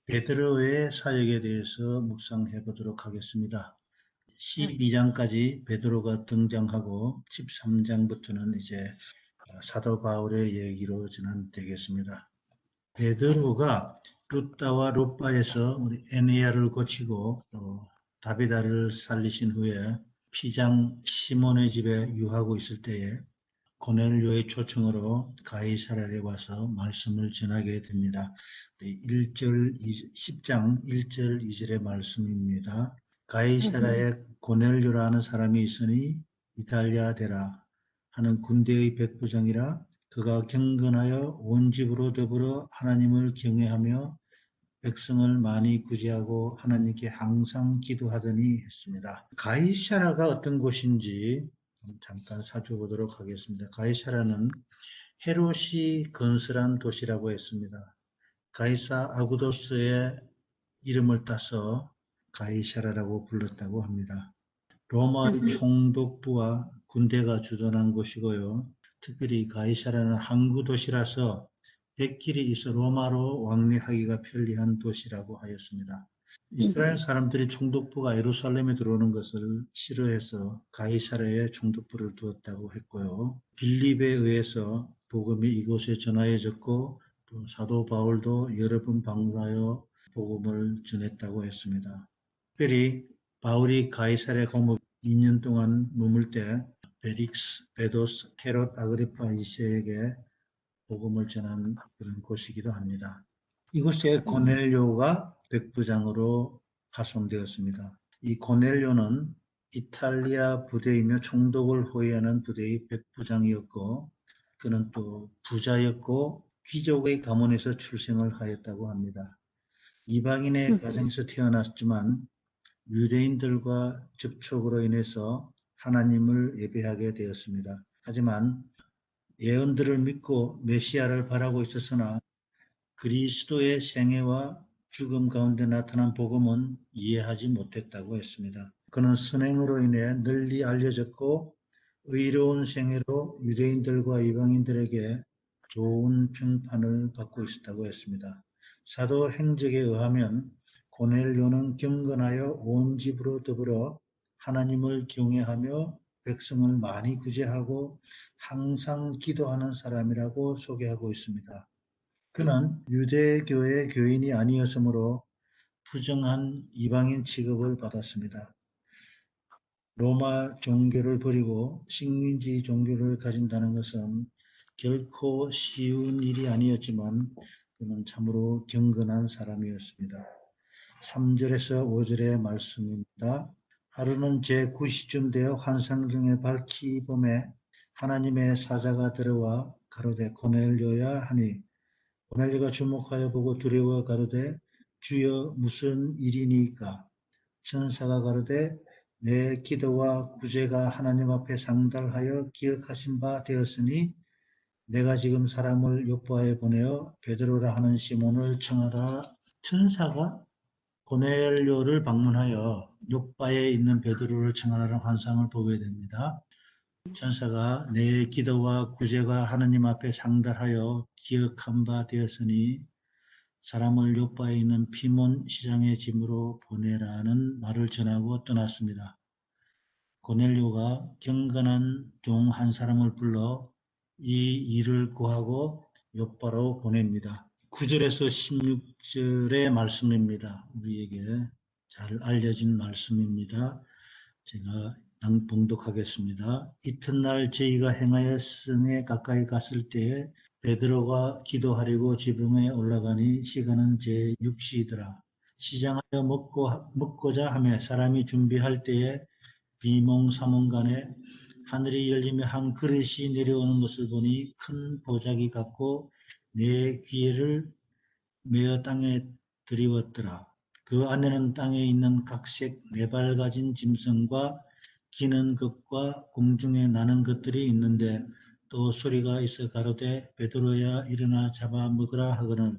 베드로의 사역에 대해서 묵상해 보도록 하겠습니다. 12장까지 베드로가 등장하고 13장부터는 이제 사도 바울의 얘기로 전환되겠습니다. 베드로가 루다와 롯바에서 우리 에네아를 고치고 또 다비다를 살리신 후에 피장 시몬의 집에 유하고 있을 때에 고넬료의 초청으로 가이사랴에 와서 말씀을 전하게 됩니다. 10장 1절 2절의 말씀입니다. 가이사랴에 고넬료라는 사람이 있으니 이탈리아 되라 하는 군대의 백부장이라 그가 경건하여 온 집으로 더불어 하나님을 경외하며 백성을 많이 구제하고 하나님께 항상 기도하더니 했습니다. 가이사랴가 어떤 곳인지 잠깐 살펴보도록 하겠습니다. 가이사랴는 헤롯이 건설한 도시라고 했습니다. 가이사 아구도스의 이름을 따서 가이사랴라고 불렀다고 합니다. 로마의 총독부와 군대가 주둔한 곳이고요. 특별히 가이사랴는 항구 도시라서 백길이 있어 로마로 왕래하기가 편리한 도시라고 하였습니다. 이스라엘 사람들이 총독부가 예루살렘에 들어오는 것을 싫어해서 가이사랴에 총독부를 두었다고 했고요. 빌립에 의해서 복음이 이곳에 전하여졌고 또 사도 바울도 여러 번 방문하여 복음을 전했다고 했습니다. 특별히 바울이 가이사랴 감옥 2년 동안 머물 때 베릭스, 베도스, 헤롯 아그리파 2세에게 복음을 전한 그런 곳이기도 합니다. 이곳에 고넬료가 백부장으로 파송되었습니다. 이 고넬료는 이탈리아 부대이며 총독을 호위하는 부대의 백부장이었고 그는 또 부자였고 귀족의 가문에서 출생을 하였다고 합니다. 이방인의 가정에서 태어났지만 유대인들과 접촉으로 인해서 하나님을 예배하게 되었습니다. 하지만 예언들을 믿고 메시아를 바라고 있었으나 그리스도의 생애와 죽음 가운데 나타난 복음은 이해하지 못했다고 했습니다. 그는 선행으로 인해 널리 알려졌고 의로운 생애로 유대인들과 이방인들에게 좋은 평판을 받고 있었다고 했습니다. 사도 행적에 의하면 고넬료는 경건하여 온 집으로 더불어 하나님을 경외하며 백성을 많이 구제하고 항상 기도하는 사람이라고 소개하고 있습니다. 그는 유대교의 교인이 아니었으므로 부정한 이방인 취급을 받았습니다. 로마 종교를 버리고 식민지 종교를 가진다는 것은 결코 쉬운 일이 아니었지만 그는 참으로 경건한 사람이었습니다. 3절에서 5절의 말씀입니다. 하루는 제9시쯤 되어 환상 중에 밝히 봄에 하나님의 사자가 들어와 가로되 고넬료야 하니 고넬료가 주목하여 보고 두려워 가로되 주여 무슨 일이니까 천사가 가로되 내 기도와 구제가 하나님 앞에 상달하여 기억하신 바 되었으니 내가 지금 사람을 요파에 보내어 베드로라 하는 시몬을 청하라. 천사가 고넬료를 방문하여 요파에 있는 베드로를 청하라는 환상을 보게 됩니다. 천사가 내 기도와 구제가 하나님 앞에 상달하여 기억한 바 되었으니 사람을 요바에 있는 피몬 시장의 집으로 보내라는 말을 전하고 떠났습니다. 고넬료가 경건한 종 한 사람을 불러 이 일을 고하고 요바로 보냅니다. 9절에서 16절의 말씀입니다. 우리에게 잘 알려진 말씀입니다. 제가 봉독하겠습니다. 이튿날 저희가 행하여 성에 가까이 갔을 때에 베드로가 기도하려고 지붕에 올라가니 시간은 제6시더라. 시장하여 먹고자 하며 사람이 준비할 때에 비몽사몽간에 하늘이 열리며 한 그릇이 내려오는 것을 보니 큰 보자기 같고 네 귀를 메어 땅에 들이웠더라. 그 안에는 땅에 있는 각색 네발 가진 짐승과 기는 것과 공중에 나는 것들이 있는데 또 소리가 있어 가로되 베드로야 일어나 잡아 먹으라 하거늘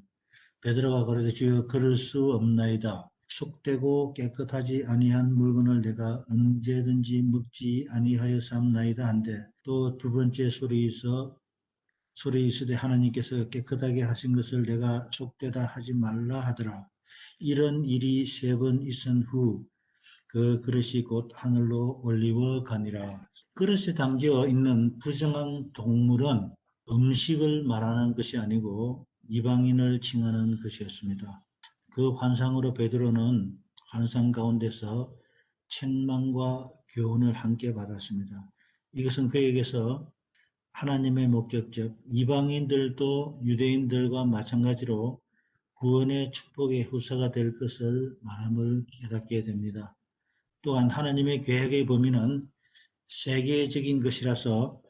베드로가 가로되 주여 그럴 수 없나이다. 속되고 깨끗하지 아니한 물건을 내가 언제든지 먹지 아니하였사옵나이다 한데 또 두 번째 소리 있으되 하나님께서 깨끗하게 하신 것을 내가 속되다 하지 말라 하더라. 이런 일이 3번 있은 후 그 그릇이 곧 하늘로 올리워 가니라. 그릇에 담겨 있는 부정한 동물은 음식을 말하는 것이 아니고 이방인을 칭하는 것이었습니다. 그 환상으로 베드로는 환상 가운데서 책망과 교훈을 함께 받았습니다. 이것은 그에게서 하나님의 목적적 이방인들도 유대인들과 마찬가지로 구원의 축복의 후사가 될 것을 말함을 깨닫게 됩니다. 또한 하나님의 계획의 범위는 세계적인 것이라서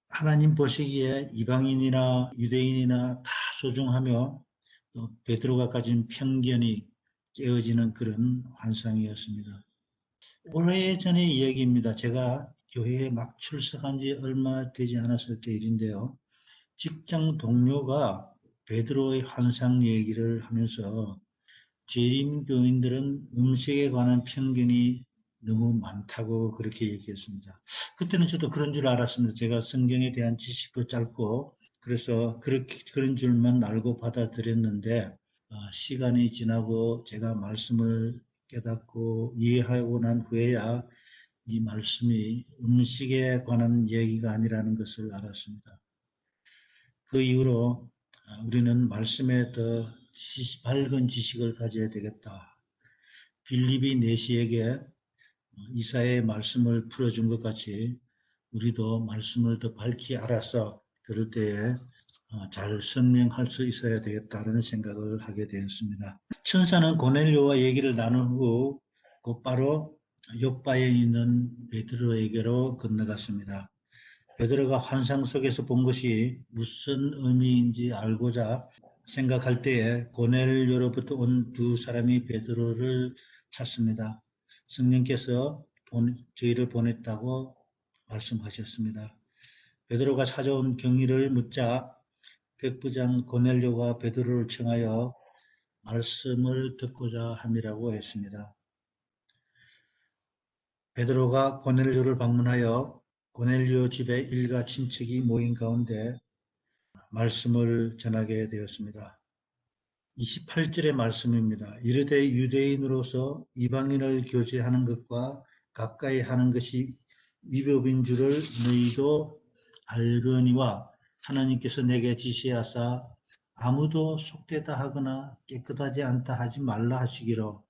하나님 보시기에 이방인이나 유대인이나 다 소중하며 또 베드로가 가진 편견이 깨어지는 그런 환상이었습니다. 오래전의 이야기입니다. 제가 교회에 막 출석한 지 얼마 되지 않았을 때 일인데요. 직장 동료가 베드로의 환상 얘기를 하면서 재림 교인들은 음식에 관한 편견이 너무 많다고 그렇게 얘기했습니다. 그때는 저도 그런 줄 알았습니다. 제가 성경에 대한 지식도 짧고 그래서 그런 줄만 알고 받아들였는데 시간이 지나고 제가 말씀을 깨닫고 이해하고 난 후에야 이 말씀이 음식에 관한 얘기가 아니라는 것을 알았습니다. 그 이후로 우리는 말씀에 더 밝은 지식을 가져야 되겠다. 빌립이 내시에게 이사야의 말씀을 풀어준 것 같이 우리도 말씀을 더 밝히 알아서 그럴 때에 잘 설명할 수 있어야 되겠다는 생각을 하게 되었습니다. 천사는 고넬료와 얘기를 나눈 후 곧바로 욥바에 있는 베드로에게로 건너갔습니다. 베드로가 환상 속에서 본 것이 무슨 의미인지 알고자 생각할 때에 고넬료로부터 온 두 사람이 베드로를 찾습니다. 성령께서 저희를 보냈다고 말씀하셨습니다. 베드로가 찾아온 경위를 묻자 백부장 고넬료가 베드로를 청하여 말씀을 듣고자 함이라고 했습니다. 베드로가 고넬료를 방문하여 고넬료 집에 일가 친척이 모인 가운데 말씀을 전하게 되었습니다. 28절의 말씀입니다. 이르되 유대인으로서 이방인을 교제하는 것과 가까이 하는 것이 위법인 줄을 너희도 알거니와 하나님께서 내게 지시하사 아무도 속되다 하거나 깨끗하지 않다 하지 말라 하시기로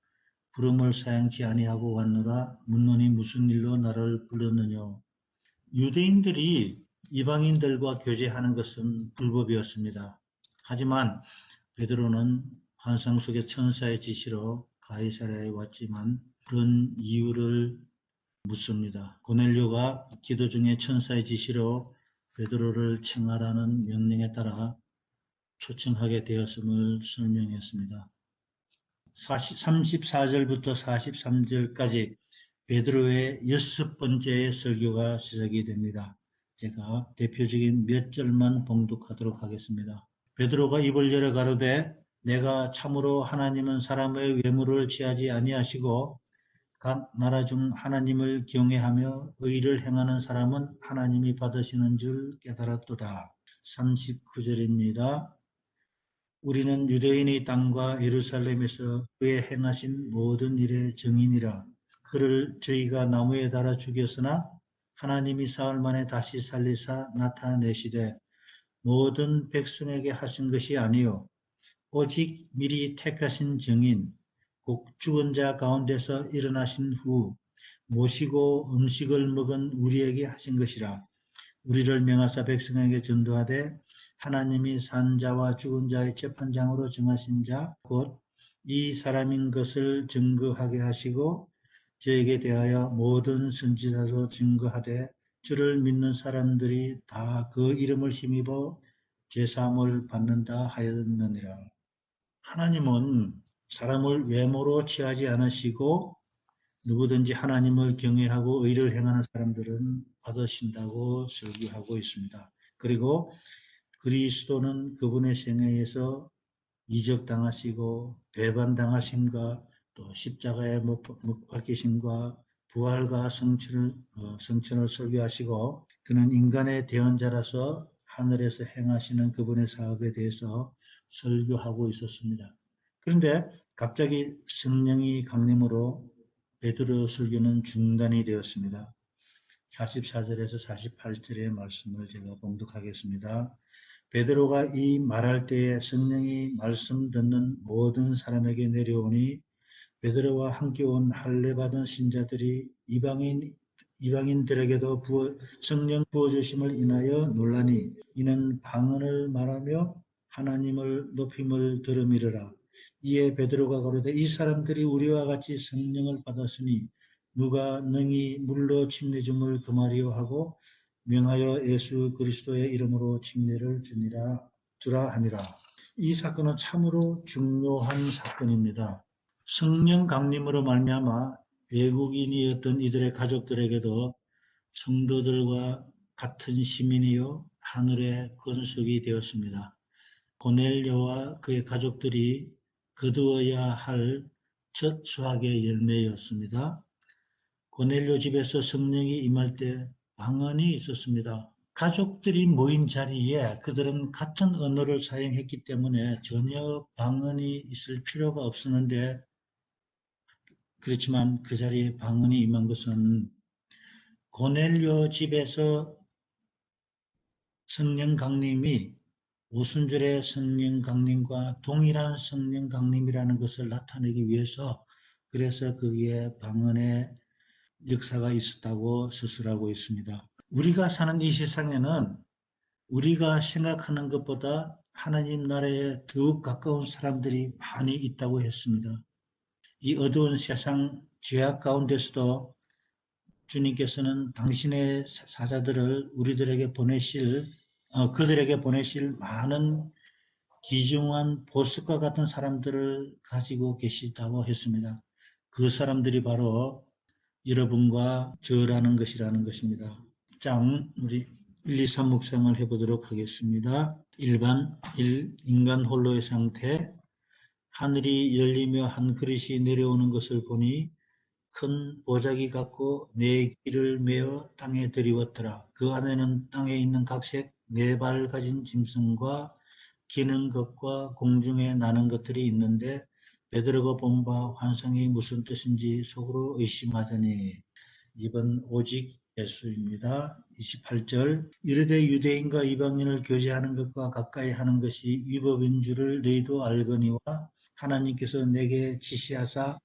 부름을 사양치 아니하고 왔노라. 묻노니 무슨 일로 나를 불렀느냐. 유대인들이 이방인들과 교제하는 것은 불법이었습니다. 하지만 베드로는 환상 속의 천사의 지시로 가이사랴에 왔지만 그런 이유를 묻습니다. 고넬료가 기도 중에 천사의 지시로 베드로를 청하라는 명령에 따라 초청하게 되었음을 설명했습니다. 34절부터 43절까지 베드로의 6번째의 설교가 시작이 됩니다. 제가 대표적인 몇 절만 봉독하도록 하겠습니다. 베드로가 입을 열어 가로되 내가 참으로 하나님은 사람의 외모를 취하지 아니하시고 각 나라 중 하나님을 경외하며 의를 행하는 사람은 하나님이 받으시는 줄 깨달았도다. 39절입니다. 우리는 유대인의 땅과 예루살렘에서 그의 행하신 모든 일의 증인이라. 그를 저희가 나무에 달아 죽였으나 하나님이 사흘 만에 다시 살리사 나타내시되 모든 백성에게 하신 것이 아니요 오직 미리 택하신 증인 곧 죽은 자 가운데서 일어나신 후 모시고 음식을 먹은 우리에게 하신 것이라. 우리를 명하사 백성에게 전도하되 하나님이 산 자와 죽은 자의 재판장으로 정하신 자 곧 이 사람인 것을 증거하게 하시고 저에게 대하여 모든 선지자도 증거하되 주를 믿는 사람들이 다 그 이름을 힘입어 제사함을 받는다 하였느니라. 하나님은 사람을 외모로 취하지 않으시고 누구든지 하나님을 경외하고 의를 행하는 사람들은 받으신다고 설교하고 있습니다. 그리고 그리스도는 그분의 생애에서 이적당하시고 배반당하심과 또 십자가에 못 박히심과 부활과 성천을 설교하시고 그는 인간의 대언자라서 하늘에서 행하시는 그분의 사업에 대해서 설교하고 있었습니다. 그런데 갑자기 성령이 강림으로 베드로 설교는 중단이 되었습니다. 44절에서 48절의 말씀을 제가 봉독하겠습니다. 베드로가 이 말할 때에 성령이 말씀 듣는 모든 사람에게 내려오니 베드로와 함께 온 할례 받은 신자들이 이방인들에게도 성령 부어주심을 인하여 놀라니 이는 방언을 말하며 하나님을 높임을 들음이르라. 이에 베드로가 가로되 이 사람들이 우리와 같이 성령을 받았으니 누가 능히 물로 침례줌을 금하리요 하고 명하여 예수 그리스도의 이름으로 침례를 주라 하니라. 이 사건은 참으로 중요한 사건입니다. 성령 강림으로 말미암아 외국인이었던 이들의 가족들에게도 성도들과 같은 시민이요 하늘의 권속이 되었습니다. 고넬료와 그의 가족들이 거두어야 할 첫 수학의 열매였습니다. 고넬료 집에서 성령이 임할 때 방언이 있었습니다. 가족들이 모인 자리에 그들은 같은 언어를 사용했기 때문에 전혀 방언이 있을 필요가 없었는데, 그렇지만 그 자리에 방언이 임한 것은 고넬료 집에서 성령 강림이 오순절의 성령 강림과 동일한 성령 강림이라는 것을 나타내기 위해서, 그래서 거기에 방언의 역사가 있었다고 서술하고 있습니다. 우리가 사는 이 세상에는 우리가 생각하는 것보다 하나님 나라에 더욱 가까운 사람들이 많이 있다고 했습니다. 이 어두운 세상 죄악 가운데서도 주님께서는 당신의 사자들을 그들에게 보내실 많은 귀중한 보석과 같은 사람들을 가지고 계시다고 했습니다. 그 사람들이 바로 여러분과 저라는 것이라는 것입니다. 우리 1, 2, 3 묵상을 해보도록 하겠습니다. 1번 1. 인간 홀로의 상태. 하늘이 열리며 한 그릇이 내려오는 것을 보니 큰 보자기 같고 네 길을 메어 땅에 들이웠더라. 그 안에는 땅에 있는 각색 4발 가진 짐승과 기는 것과 공중에 나는 것들이 있는데 베드로가 본 바 환상이 무슨 뜻인지 속으로 의심하더니. 2번 오직 예수입니다. 28절 이르되 유대인과 이방인을 교제하는 것과 가까이 하는 것이 위법인 줄을 너희도 알거니와 하나님께서 내게 지시하사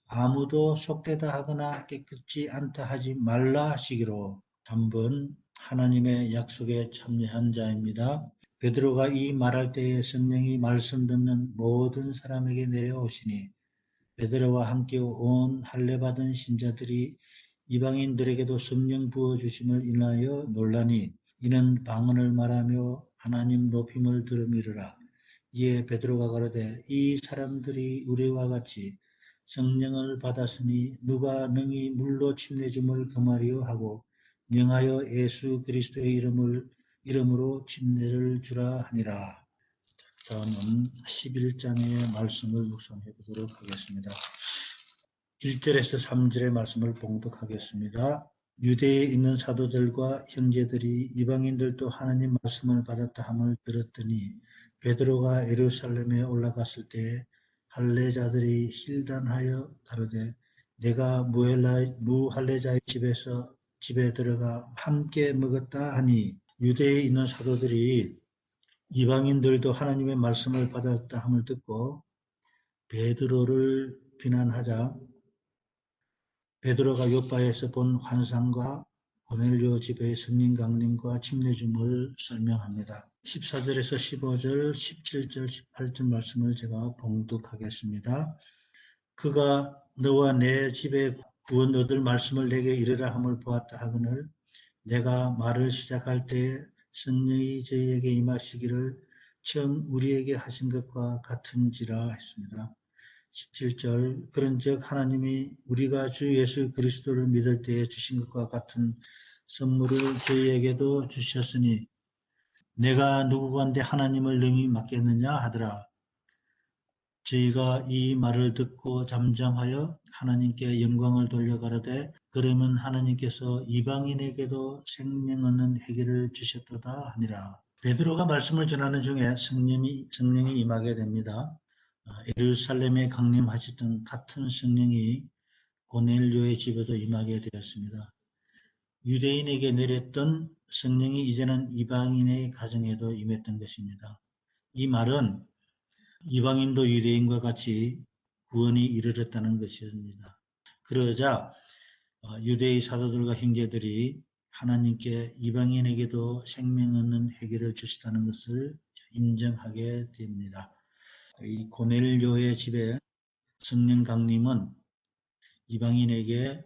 아무도 속되다 하거나 깨끗지 않다 하지 말라 하시기로. 3번 하나님의 약속에 참여한 자입니다. 베드로가 이 말할 때에 성령이 말씀 듣는 모든 사람에게 내려오시니 베드로와 함께 온 할례 받은 신자들이 이방인들에게도 성령 부어주심을 인하여 놀라니 이는 방언을 말하며 하나님 높임을 들음이르라. 이에 베드로가 가로되 이 사람들이 우리와 같이 성령을 받았으니 누가 능히 물로 침례줌을 금하리요 하고 명하여 예수 그리스도의 이름으로 침례를 주라 하니라. 다음은 11장의 말씀을 묵상해 보도록 하겠습니다. 1절에서 3절의 말씀을 봉독하겠습니다. 유대에 있는 사도들과 형제들이 이방인들도 하나님 말씀을 받았다 함을 들었더니 베드로가 예루살렘에 올라갔을 때 할례자들이 힐단하여 가로되 내가 무할례자의 집에 들어가 함께 먹었다 하니, 유대에 있는 사도들이 이방인들도 하나님의 말씀을 받았다 함을 듣고 베드로를 비난하자 베드로가 요파에서 본 환상과 고넬료 집의 성령 강림과 침례줌을 설명합니다. 14절에서 15절, 17절, 18절 말씀을 제가 봉독하겠습니다. 그가 너와 내 집에 구원 얻을 말씀을 내게 이르라 함을 보았다 하거늘 내가 말을 시작할 때에 성령이 저희에게 임하시기를 처음 우리에게 하신 것과 같은지라 했습니다. 17절 그런즉 하나님이 우리가 주 예수 그리스도를 믿을 때에 주신 것과 같은 선물을 저희에게도 주셨으니 내가 누구건대 하나님을 능히 맡겠느냐 하더라. 저희가 이 말을 듣고 잠잠하여 하나님께 영광을 돌려 가로되 그러면 하나님께서 이방인에게도 생명 얻는 해결을 주셨도다 하니라. 베드로가 말씀을 전하는 중에 성령이 임하게 됩니다. 예루살렘에 강림하셨던 같은 성령이 고넬료의 집에도 임하게 되었습니다. 유대인에게 내렸던 성령이 이제는 이방인의 가정에도 임했던 것입니다. 이 말은 이방인도 유대인과 같이 구원이 이르렀다는 것입니다. 그러자 유대의 사도들과 형제들이 하나님께 이방인에게도 생명 없는 회개를 주시다는 것을 인정하게 됩니다. 이 고넬료의 집에 성령 강림은 이방인에게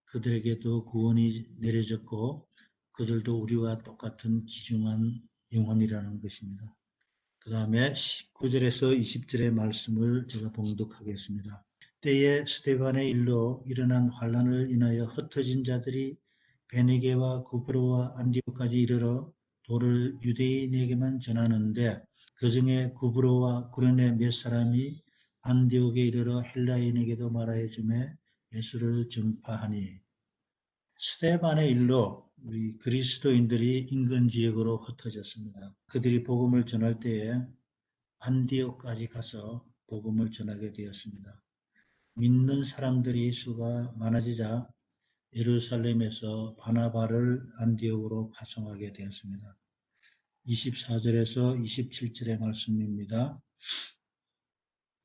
그들에게도 구원이 내려졌고 그들도 우리와 똑같은 귀중한 영혼이라는 것입니다. 그 다음에 19절에서 20절의 말씀을 제가 봉독하겠습니다. 때에 스데반의 일로 일어난 환란을 인하여 흩어진 자들이 베네게와 구브로와 안디옥까지 이르러 도를 유대인에게만 전하는데 그 중에 구브로와 구레네 몇 사람이 안디옥에 이르러 헬라인에게도 말하여 주매 예수를 전파하니 스데반의 일로 우리 그리스도인들이 인근 지역으로 흩어졌습니다. 그들이 복음을 전할 때에 안디옥까지 가서 복음을 전하게 되었습니다. 믿는 사람들이 수가 많아지자 예루살렘에서 바나바를 안디옥으로 파송하게 되었습니다. 24절에서 27절의 말씀입니다.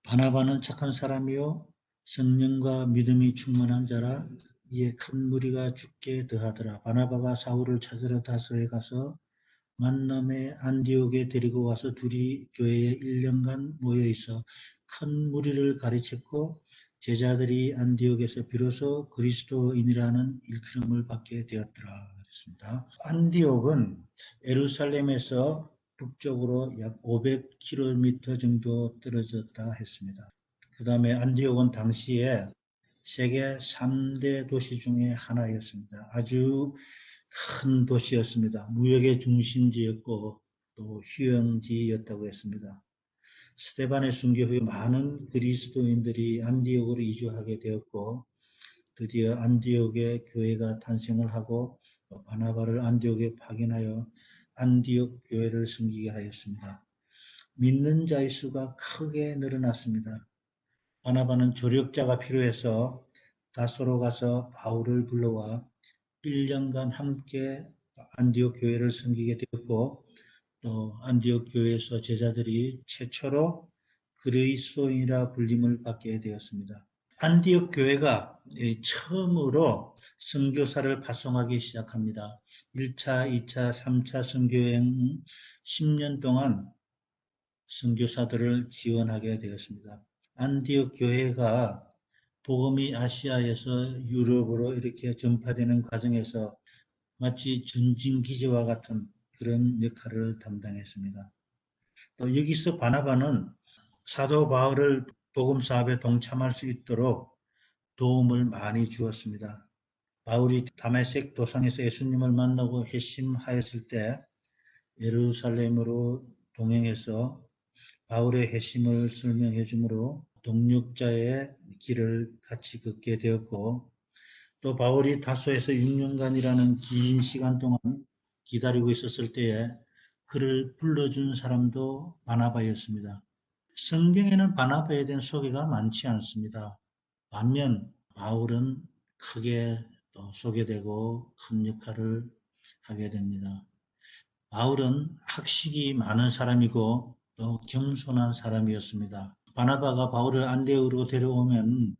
바나바는 착한 사람이요 성령과 믿음이 충만한 자라 이에 큰 무리가 죽게 더하더라. 바나바가 사울을 찾으러 다소에 가서 만남에 안디옥에 데리고 와서 둘이 교회에 1년간 모여있어 큰 무리를 가르쳤고 제자들이 안디옥에서 비로소 그리스도인이라는 일컬음을 받게 되었더라. 그랬습니다. 안디옥은 예루살렘에서 북쪽으로 약 500km 정도 떨어졌다 했습니다. 그 다음에 안디옥은 당시에 세계 3대 도시 중에 하나였습니다. 아주 큰 도시였습니다. 무역의 중심지였고 또 휴양지였다고 했습니다. 스데반의 순교 후에 많은 그리스도인들이 안디옥으로 이주하게 되었고 드디어 안디옥에 교회가 탄생을 하고 바나바를 안디옥에 파견하여 안디옥 교회를 섬기게 하였습니다. 믿는 자의 수가 크게 늘어났습니다. 바나바는 조력자가 필요해서 다소로 가서 바울을 불러와 1년간 함께 안디옥 교회를 섬기게 되었고 또 안디옥 교회에서 제자들이 최초로 그리스도인이라 불림을 받게 되었습니다. 안디옥 교회가 처음으로 선교사를 파송하기 시작합니다. 1차, 2차, 3차 선교여행 10년 동안 선교사들을 지원하게 되었습니다. 안디옥 교회가 복음이 아시아에서 유럽으로 이렇게 전파되는 과정에서 마치 전진기지와 같은 그런 역할을 담당했습니다. 또 여기서 바나바는 사도 바울을 복음 사업에 동참할 수 있도록 도움을 많이 주었습니다. 바울이 다메섹 도상에서 예수님을 만나고 회심하였을 때 예루살렘으로 동행해서 바울의 회심을 설명해 주므로 동력자의 길을 같이 걷게 되었고 또 바울이 다소에서 6년간이라는 긴 시간 동안 기다리고 있었을 때에 그를 불러준 사람도 바나바였습니다. 성경에는 바나바에 대한 소개가 많지 않습니다. 반면 바울은 크게 또 소개되고 큰 역할을 하게 됩니다. 바울은 학식이 많은 사람이고 또 겸손한 사람이었습니다. 바나바가 바울을 안디옥으로 데려오면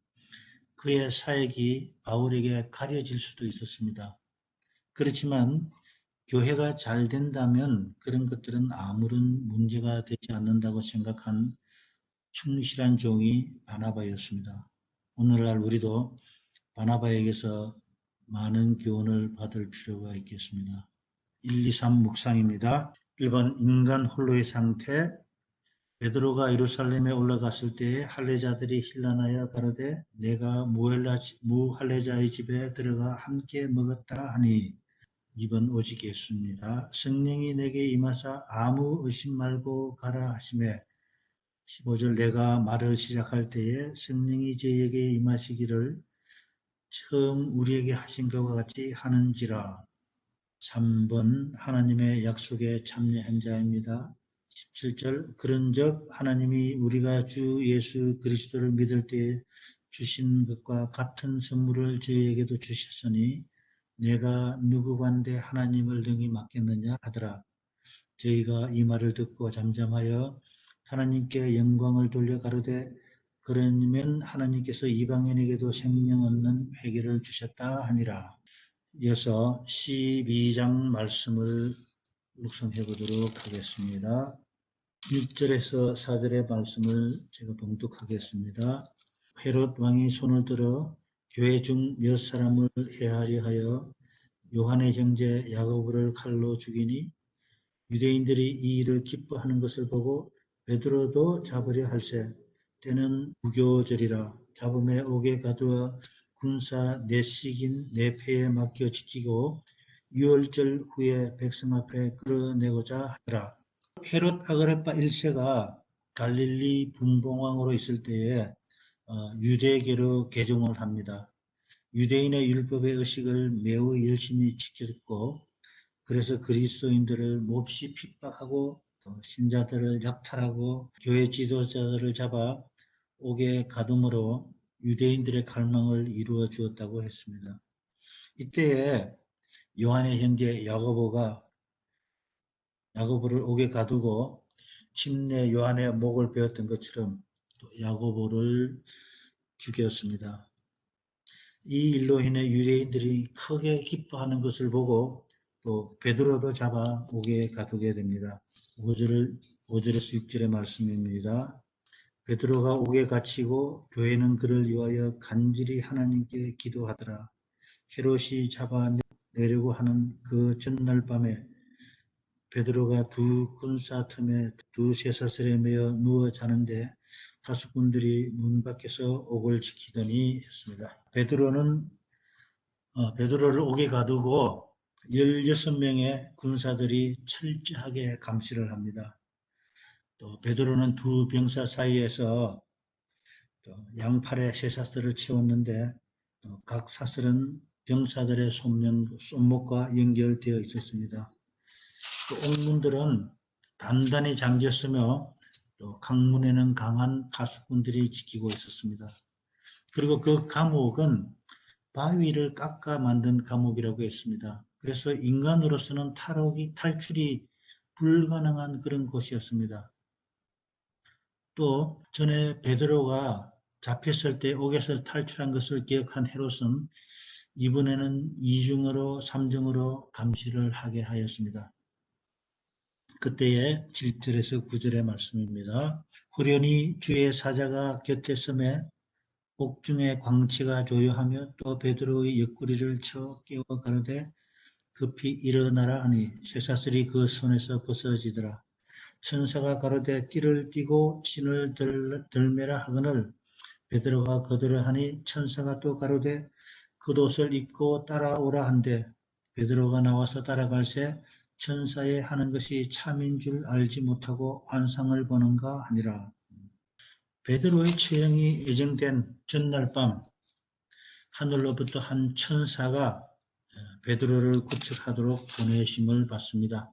그의 사역이 바울에게 가려질 수도 있었습니다. 그렇지만 교회가 잘 된다면 그런 것들은 아무런 문제가 되지 않는다고 생각한 충실한 종이 바나바였습니다. 오늘날 우리도 바나바에게서 많은 교훈을 받을 필요가 있겠습니다. 1, 2, 3 묵상입니다. 1번 인간 홀로의 상태. 베드로가 예루살렘에 올라갔을 때에 할례자들이 힐난하여 가로되 내가 무할례자의 집에 들어가 함께 먹었다 하니 2번 오직 예수입니다. 성령이 내게 임하사 아무 의심 말고 가라 하시매 15절 내가 말을 시작할 때에 성령이 저에게 임하시기를 처음 우리에게 하신 것과 같이 하는지라. 3번 하나님의 약속에 참여한 자입니다. 17절 그런즉 하나님이 우리가 주 예수 그리스도를 믿을 때에 주신 것과 같은 선물을 저희에게도 주셨으니 내가 누구관대 하나님을 능히 맡겠느냐 하더라. 저희가 이 말을 듣고 잠잠하여 하나님께 영광을 돌려 가로되 그러면 하나님께서 이방인에게도 생명 얻는 회개를 주셨다 하니라. 이어서 12장 말씀을 묵상해 보도록 하겠습니다. 1절에서 4절의 말씀을 제가 봉독하겠습니다. 헤롯 왕이 손을 들어 교회 중 몇 사람을 해하려 하여 요한의 형제 야고보를 칼로 죽이니 유대인들이 이 일을 기뻐하는 것을 보고 베드로도 잡으려 할세 때는 무교절이라 잡음에 옥에 가두어 군사 넷씩인 네 패에 맡겨 지키고 유월절 후에 백성 앞에 끌어내고자 하더라. 헤롯 아그레파 1세가 갈릴리 분봉왕으로 있을 때에 유대계로 개종을 합니다. 유대인의 율법의 의식을 매우 열심히 지켰고 그래서 그리스도인들을 몹시 핍박하고 신자들을 약탈하고 교회 지도자들을 잡아 옥에 가둠으로 유대인들의 갈망을 이루어 주었다고 했습니다. 이때에 요한의 형제 야고보를 옥에 가두고 침례 요한의 목을 베었던 것처럼 야고보를 죽였습니다. 이 일로 인해 유대인들이 크게 기뻐하는 것을 보고 또 베드로도 잡아 옥에 가두게 됩니다. 5절에서 6절의 말씀입니다. 베드로가 옥에 갇히고 교회는 그를 위하여 간절히 하나님께 기도하더라. 헤롯이 잡아내려고 하는 그 전날 밤에 베드로가 두 군사 틈에 두 쇠사슬에 매어 누워 자는데 파수꾼들이 문 밖에서 옥을 지키더니 했습니다. 베드로를 옥에 가두고 16명의 군사들이 철저하게 감시를 합니다. 또 베드로는 두 병사 사이에서 또 양팔에 쇠사슬을 채웠는데 각 사슬은 병사들의 손목과 연결되어 있었습니다. 또 옥문들은 단단히 잠겼으며 또 강문에는 강한 파수꾼들이 지키고 있었습니다. 그리고 그 감옥은 바위를 깎아 만든 감옥이라고 했습니다. 그래서 인간으로서는 탈출이 불가능한 그런 곳이었습니다. 또 전에 베드로가 잡혔을 때 옥에서 탈출한 것을 기억한 헤롯은 이번에는 2중으로 3중으로 감시를 하게 하였습니다. 그때의 7절에서 9절의 말씀입니다. 후련히 주의 사자가 곁에 서매 옥중에 광채가 조요하며 또 베드로의 옆구리를 쳐 깨워 가로되 급히 일어나라 하니 쇠사슬이 그 손에서 벗어지더라. 천사가 가로되 띠를 띠고 신을 들매라 하거늘 베드로가 거들어 하니 천사가 또 가로되 겉옷을 입고 따라오라 한데 베드로가 나와서 따라갈새 천사의 하는 것이 참인 줄 알지 못하고 환상을 보는가 하니라. 베드로의 처형이 예정된 전날 밤 하늘로부터 한 천사가 베드로를 구출하도록 보내심을 받습니다.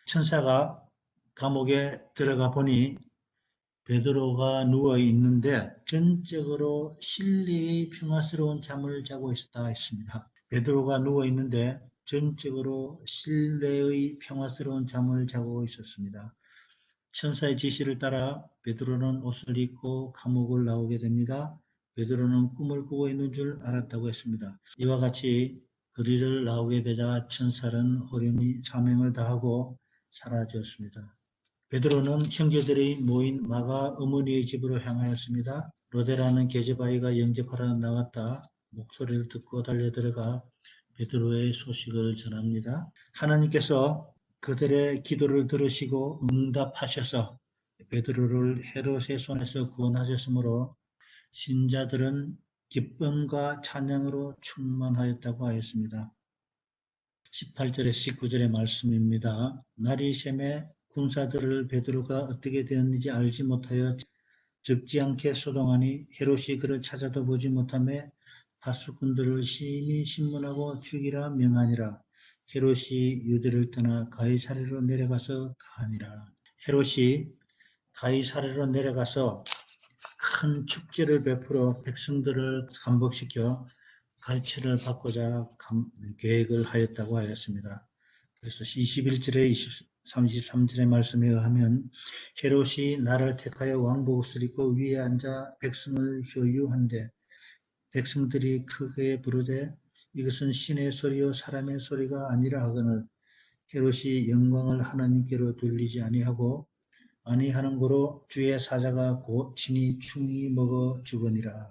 천사가 감옥에 들어가 보니 베드로가 누워 있는데 전적으로 실내의 평화스러운 잠을 자고 있었다 했습니다. 베드로가 누워 있는데 전적으로 실내의 평화스러운 잠을 자고 있었습니다. 천사의 지시를 따라 베드로는 옷을 입고 감옥을 나오게 됩니다. 베드로는 꿈을 꾸고 있는 줄 알았다고 했습니다. 이와 같이 거리를 나오게 되자 천사는 호련히 사명을 다하고 사라졌습니다. 베드로는 형제들이 모인 마가 어머니의 집으로 향하였습니다. 로데라는 계집아이가 영접하러 나갔다 목소리를 듣고 달려들어가 베드로의 소식을 전합니다. 하나님께서 그들의 기도를 들으시고 응답하셔서 베드로를 헤롯의 손에서 구원하셨으므로 신자들은 기쁨과 찬양으로 충만하였다고 하였습니다. 18절에서 19절의 말씀입니다. 날이 새매 군사들을 베드로가 어떻게 되었는지 알지 못하여 적지 않게 소동하니 헤롯이 그를 찾아도 보지 못하며 파수꾼들을 심히 신문하고 죽이라 명하니라. 헤롯이 유대를 떠나 가이사랴로 내려가서 가니라. 헤롯이 가이사랴로 내려가서 큰 축제를 베풀어 백성들을 감복시켜 갈채를 받고자 계획을 하였다고 하였습니다. 그래서 21절에 33절의 말씀에 의하면 헤롯이 나를 택하여 왕복옷을 입고 위에 앉아 백성을 효유한데 백성들이 크게 부르되 이것은 신의 소리요 사람의 소리가 아니라 하거늘 헤롯이 영광을 하나님께로 돌리지 아니하고 아니하는 고로 주의 사자가 곧 친히 충이 먹어 죽으니라.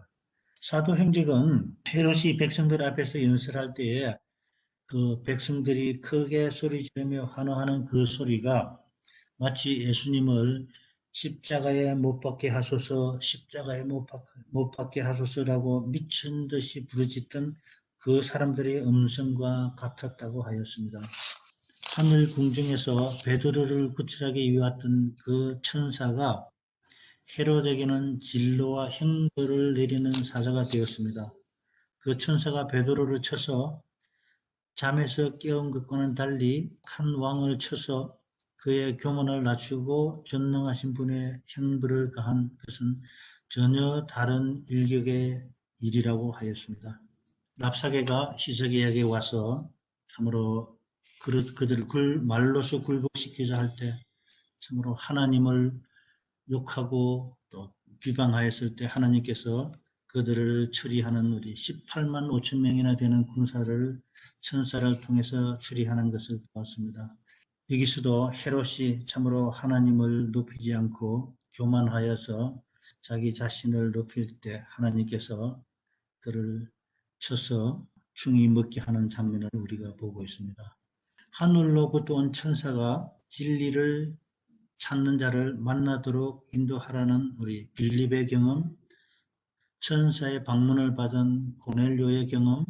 사도행적은 헤롯이 백성들 앞에서 연설할 때에 그 백성들이 크게 소리 지르며 환호하는 그 소리가 마치 예수님을 십자가에 못 박게 하소서, 십자가에 못 박게 하소서라고 미친 듯이 부르짖던 그 사람들의 음성과 같았다고 하였습니다. 하늘 궁정에서 베드로를 구출하기 위해 왔던 그 천사가 헤롯에게는 진로와 형벌을 내리는 사자가 되었습니다. 그 천사가 베드로를 쳐서 잠에서 깨운 것과는 달리 한 왕을 쳐서 그의 교만을 낮추고 전능하신 분의 형벌을 가한 것은 전혀 다른 일격의 일이라고 하였습니다. 랍사게가 희석이에게 와서 참으로 그들을 말로서 굴복시키자 할 때 참으로 하나님을 욕하고 또 비방하였을 때 하나님께서 그들을 처리하는 우리 18만 5천 명이나 되는 군사를 천사를 통해서 처리하는 것을 보았습니다. 여기서도 헤롯이 참으로 하나님을 높이지 않고 교만하여서 자기 자신을 높일 때 하나님께서 그를 쳐서 충이 먹게 하는 장면을 우리가 보고 있습니다. 하늘로부터 온 천사가 진리를 찾는 자를 만나도록 인도하라는 우리 빌립의 경험, 천사의 방문을 받은 고넬료의 경험,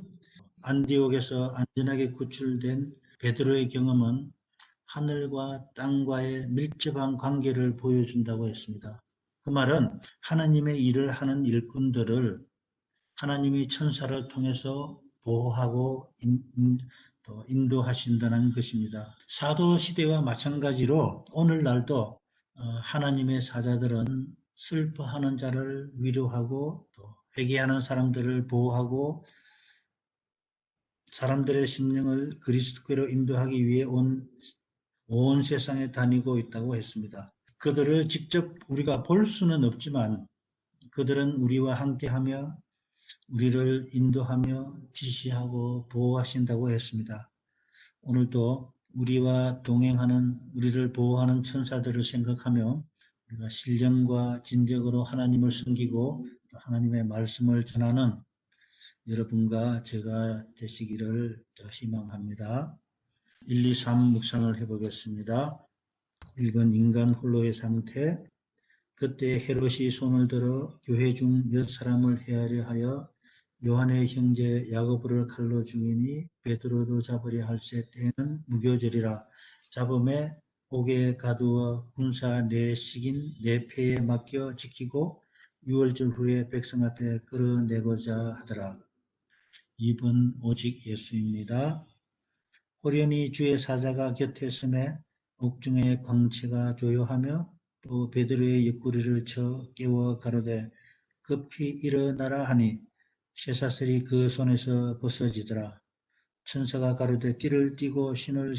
안디옥에서 안전하게 구출된 베드로의 경험은 하늘과 땅과의 밀접한 관계를 보여준다고 했습니다. 그 말은 하나님의 일을 하는 일꾼들을 하나님이 천사를 통해서 보호하고 인도하신다는 것입니다. 사도시대와 마찬가지로 오늘날도 하나님의 사자들은 슬퍼하는 자를 위로하고 또 회개하는 사람들을 보호하고 사람들의 심령을 그리스도께로 인도하기 위해 온 세상에 다니고 있다고 했습니다. 그들을 직접 우리가 볼 수는 없지만 그들은 우리와 함께하며 우리를 인도하며 지시하고 보호하신다고 했습니다. 오늘도 우리와 동행하는 우리를 보호하는 천사들을 생각하며 우리가 신령과 진정으로 하나님을 섬기고 하나님의 말씀을 전하는 여러분과 제가 되시기를 희망합니다. 1, 2, 3 묵상을 해보겠습니다. 1번 인간 홀로의 상태. 그때 헤롯이 손을 들어 교회 중 몇 사람을 해하려 하여 요한의 형제 야고보를 칼로 죽이니 베드로도 잡으려 할세 때에는 무교절이라. 잡음에 옥에 가두어 군사 네 식인 네 패에 맡겨 지키고 6월절 후에 백성 앞에 끌어내고자 하더라. 2번 오직 예수입니다. 호련히 주의 사자가 곁에 서매 옥중의 광채가 조요하며 또 베드로의 옆구리를 쳐 깨워 가로되 급히 일어나라 하니 쇠사슬이 그 손에서 벗어지더라. 천사가 가로되 띠를 띠고 신을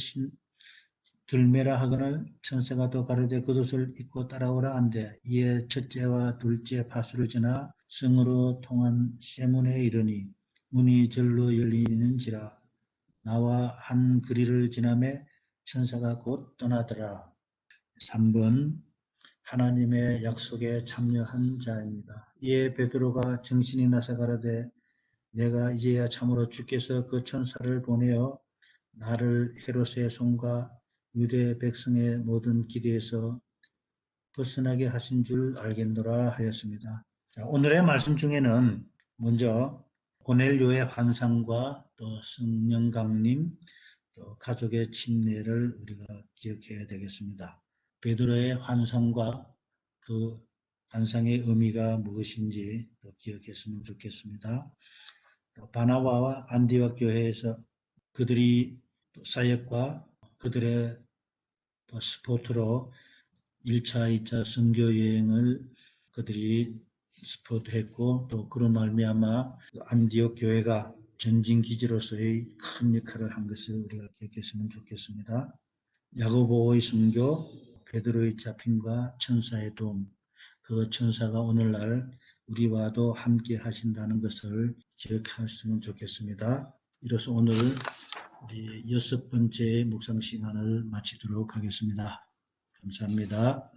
들매라 하거늘 천사가 또 가로되 겉옷을 입고 따라오라 한대 이에 첫째와 둘째 파수를 지나 성으로 통한 쇠문에 이르니 문이 절로 열리는지라. 나와 한 거리를 지나매 천사가 곧 떠나더라. 3번 하나님의 약속에 참여한 자입니다. 이에 베드로가 정신이 나서 가로되 내가 이제야 참으로 주께서 그 천사를 보내어 나를 헤롯의 손과 유대 백성의 모든 기대에서 벗어나게 하신 줄 알겠노라 하였습니다. 자, 오늘의 말씀 중에는 먼저 고넬료의 환상과 또 성령 강림, 또 가족의 침례를 우리가 기억해야 되겠습니다. 베드로의 환상과 그 환상의 의미가 무엇인지 또 기억했으면 좋겠습니다. 바나바와 안디옥 교회에서 그들이 사역과 그들의 스포트로 1차, 2차 선교 여행을 그들이 스포트했고 또 그로 말미암아 안디옥 교회가 전진 기지로서의 큰 역할을 한 것을 우리가 기억했으면 좋겠습니다. 야고보의 선교, 베드로의 잡힘과 천사의 도움, 그 천사가 오늘날 우리와도 함께 하신다는 것을 기억하셨으면 좋겠습니다. 이로써 오늘 우리 6번째 묵상 시간을 마치도록 하겠습니다. 감사합니다.